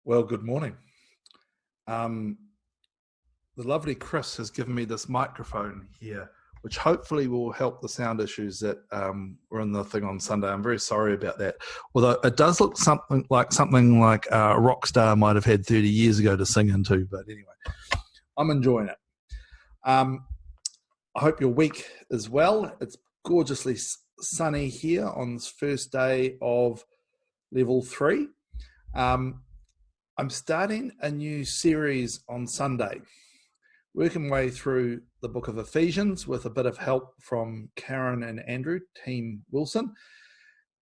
Well, good morning. The lovely Chris has given me this microphone here, which hopefully will help the sound issues that were in the thing on Sunday. I'm very sorry about that. Although it does look something like a rock star might have had 30 years ago to sing into. But anyway, I'm enjoying it. I hope your week is well. It's gorgeously sunny here on this first day of level 3. I'm starting a new series on Sunday, working my way through the book of Ephesians with a bit of help from Karen and Andrew, Team Wilson.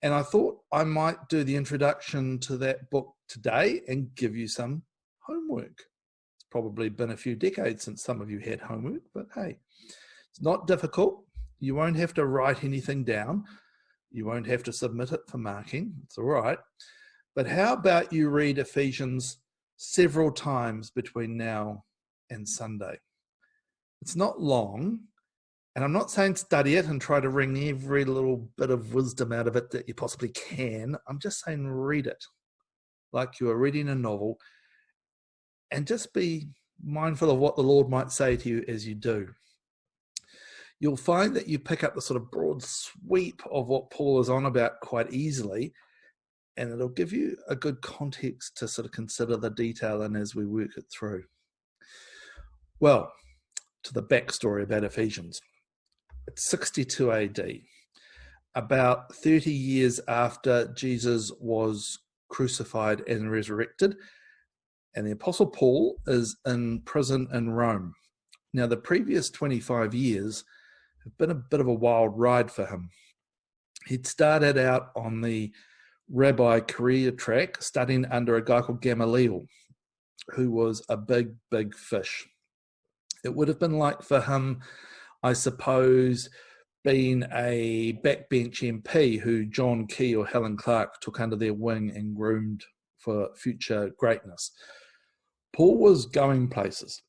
And I thought I might do the introduction to that book today and give you some homework. It's probably been a few decades since some of you had homework, but hey, it's not difficult. You won't have to write anything down. You won't have to submit it for marking. It's all right. But how about you read Ephesians several times between now and Sunday? It's not long, and I'm not saying study it and try to wring every little bit of wisdom out of it that you possibly can. I'm just saying read it like you are reading a novel, and just be mindful of what the Lord might say to you as you do. You'll find that you pick up the sort of broad sweep of what Paul is on about quite easily, and it'll give you a good context to sort of consider the detail and as we work it through. Well, to the backstory about Ephesians. It's 62 AD, about 30 years after Jesus was crucified and resurrected, and the Apostle Paul is in prison in Rome. Now, the previous 25 years have been a bit of a wild ride for him. He'd started out on the rabbi career track, studying under a guy called Gamaliel, who was a big, big fish. It would have been like for him, I suppose, being a backbench MP who John Key or Helen Clark took under their wing and groomed for future greatness. Paul was going places.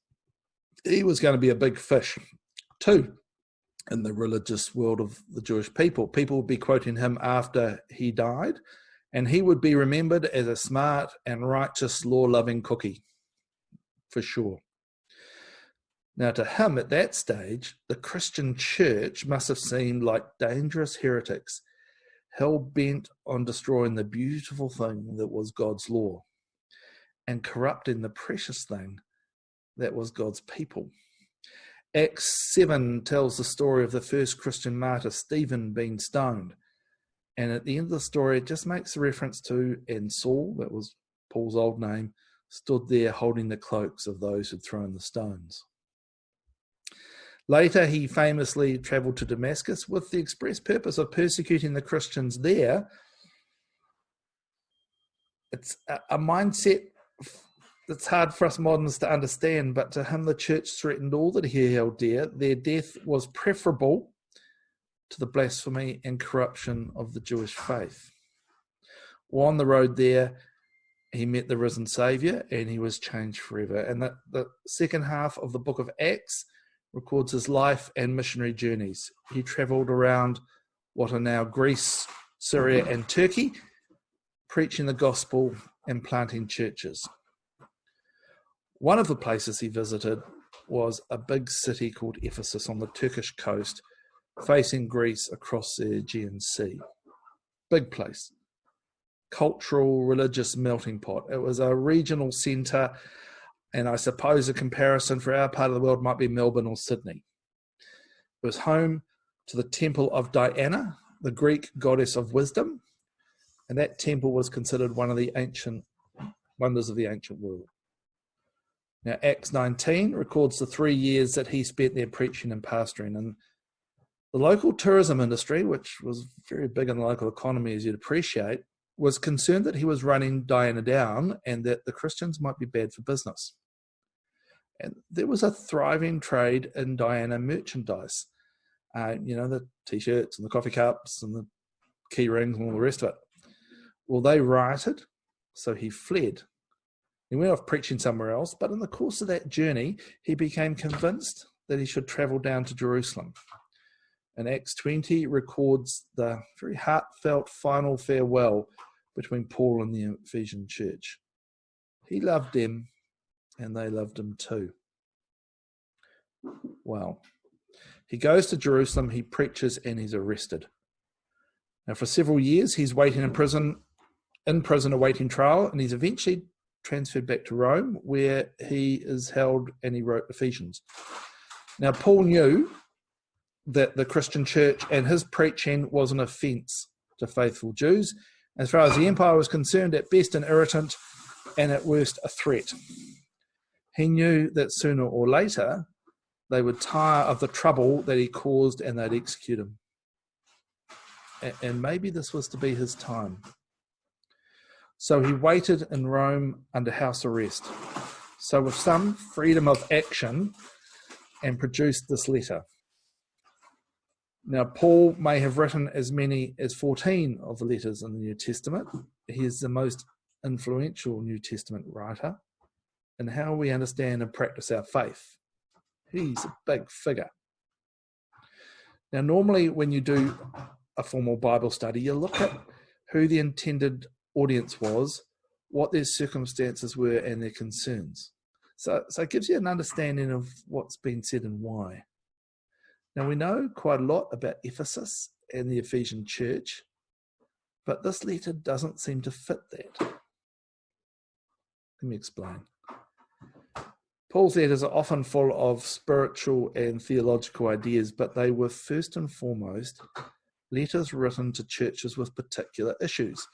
He was going to be a big fish too in the religious world of the Jewish people. People would be quoting him after he died, and he would be remembered as a smart and righteous, law-loving cookie, for sure. Now, to him at that stage, the Christian church must have seemed like dangerous heretics, hell-bent on destroying the beautiful thing that was God's law and corrupting the precious thing that was God's people. Acts 7 tells the story of the first Christian martyr, Stephen, being stoned. And at the end of the story, it just makes a reference to, and Saul, that was Paul's old name, stood there holding the cloaks of those who'd thrown the stones. Later, he famously travelled to Damascus with the express purpose of persecuting the Christians there. It's a mindset that's hard for us moderns to understand, but to him the church threatened all that he held dear. Their death was preferable to the blasphemy and corruption of the Jewish faith. Well, on the road there, he met the risen Saviour and he was changed forever. And the second half of the book of Acts records his life and missionary journeys. He travelled around what are now Greece, Syria and Turkey, preaching the gospel and planting churches. One of the places he visited was a big city called Ephesus on the Turkish coast, facing Greece across the Aegean Sea. Big place. Cultural, religious melting pot. It was a regional centre, and I suppose a comparison for our part of the world might be Melbourne or Sydney. It was home to the temple of Diana, the Greek goddess of wisdom, and that temple was considered one of the ancient wonders of the ancient world. Now, Acts 19 records the 3 years that he spent there preaching and pastoring. And the local tourism industry, which was very big in the local economy, as you'd appreciate, was concerned that he was running Diana down and that the Christians might be bad for business. And there was a thriving trade in Diana merchandise. The T-shirts and the coffee cups and the key rings and all the rest of it. Well, they rioted, so he fled. He went off preaching somewhere else, but in the course of that journey, he became convinced that he should travel down to Jerusalem. And Acts 20 records the very heartfelt final farewell between Paul and the Ephesian church. He loved them and they loved him too. Well, he goes to Jerusalem, he preaches, and he's arrested. Now, for several years, he's waiting in prison awaiting trial, and he's eventually transferred back to Rome, where he is held and he wrote Ephesians. Now, Paul knew that the Christian church and his preaching was an offence to faithful Jews. As far as the empire was concerned, at best an irritant and at worst a threat. He knew that sooner or later they would tire of the trouble that he caused and they'd execute him. And maybe this was to be his time. So he waited in Rome under house arrest. So with some freedom of action, and produced this letter. Now, Paul may have written as many as 14 of the letters in the New Testament. He is the most influential New Testament writer in how we understand and practice our faith. He's a big figure. Now, normally when you do a formal Bible study, you look at who the intended audience was, what their circumstances were, and their concerns. So it gives you an understanding of what's been said and why. Now, we know quite a lot about Ephesus and the Ephesian church, but this letter doesn't seem to fit that. Let me explain. Paul's letters are often full of spiritual and theological ideas, but they were first and foremost letters written to churches with particular issues.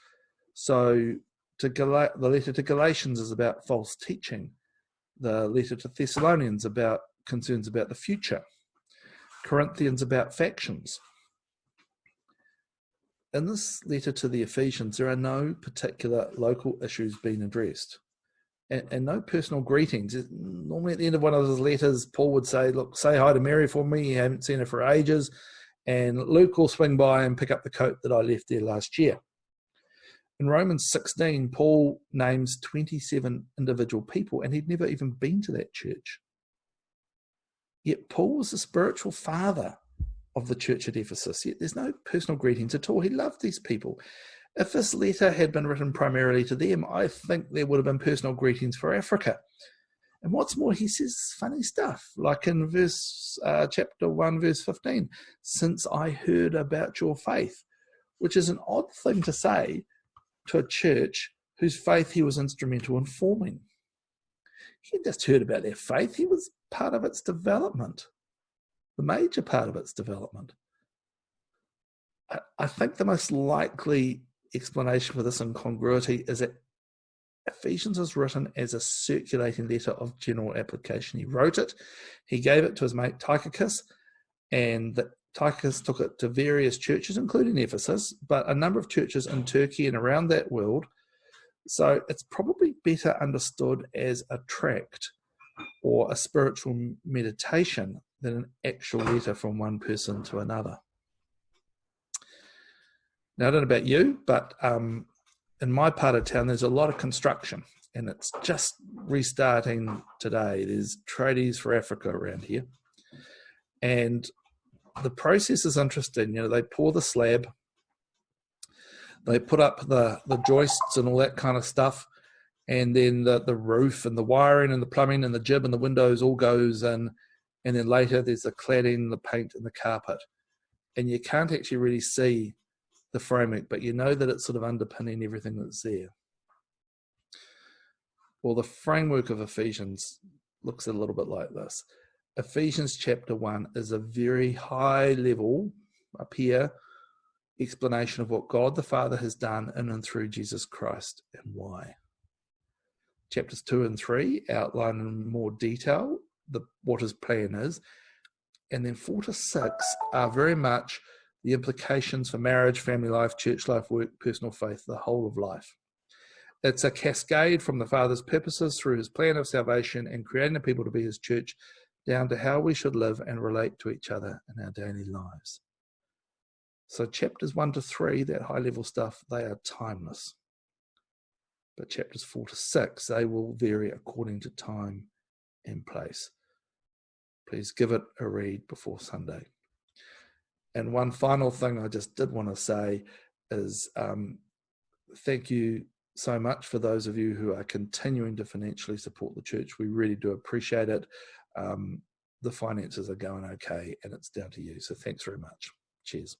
So the letter to Galatians is about false teaching. The letter to Thessalonians about concerns about the future. Corinthians about factions. In this letter to the Ephesians, there are no particular local issues being addressed. And no personal greetings. Normally at the end of one of his letters, Paul would say, look, say hi to Mary for me. You haven't seen her for ages. And Luke will swing by and pick up the coat that I left there last year. In Romans 16, Paul names 27 individual people, and he'd never even been to that church. Yet Paul was the spiritual father of the church at Ephesus. Yet there's no personal greetings at all. He loved these people. If this letter had been written primarily to them, I think there would have been personal greetings for Africa. And what's more, he says funny stuff, like in chapter 1, verse 15, since I heard about your faith, which is an odd thing to say to a church whose faith he was instrumental in forming. He hadn't just heard about their faith, he was part of its development, the major part of its development. I think the most likely explanation for this incongruity is that Ephesians was written as a circulating letter of general application. He wrote it, he gave it to his mate Tychicus, and Tychicus took it to various churches, including Ephesus, but a number of churches in Turkey and around that world. So it's probably better understood as a tract or a spiritual meditation than an actual letter from one person to another. Now, I don't know about you, but in my part of town, there's a lot of construction, and it's just restarting today. There's tradies for Africa around here. And the process is interesting. You know, they pour the slab, they put up the joists and all that kind of stuff, and then the roof and the wiring and the plumbing and the jib and the windows all goes in, and then later there's the cladding, the paint and the carpet. And you can't actually really see the framework, but you know that it's sort of underpinning everything that's there. Well, the framework of Ephesians looks a little bit like this. Ephesians chapter 1 is a very high level, up here, explanation of what God the Father has done in and through Jesus Christ and why. Chapters 2 and 3 outline in more detail what his plan is. And then 4 to 6 are very much the implications for marriage, family life, church life, work, personal faith, the whole of life. It's a cascade from the Father's purposes through his plan of salvation and creating a people to be his church, down to how we should live and relate to each other in our daily lives. So chapters 1 to 3, that high-level stuff, they are timeless. But chapters 4 to 6, they will vary according to time and place. Please give it a read before Sunday. And one final thing I just did want to say is thank you so much for those of you who are continuing to financially support the church. We really do appreciate it. The finances are going okay, and it's down to you. So thanks very much. Cheers.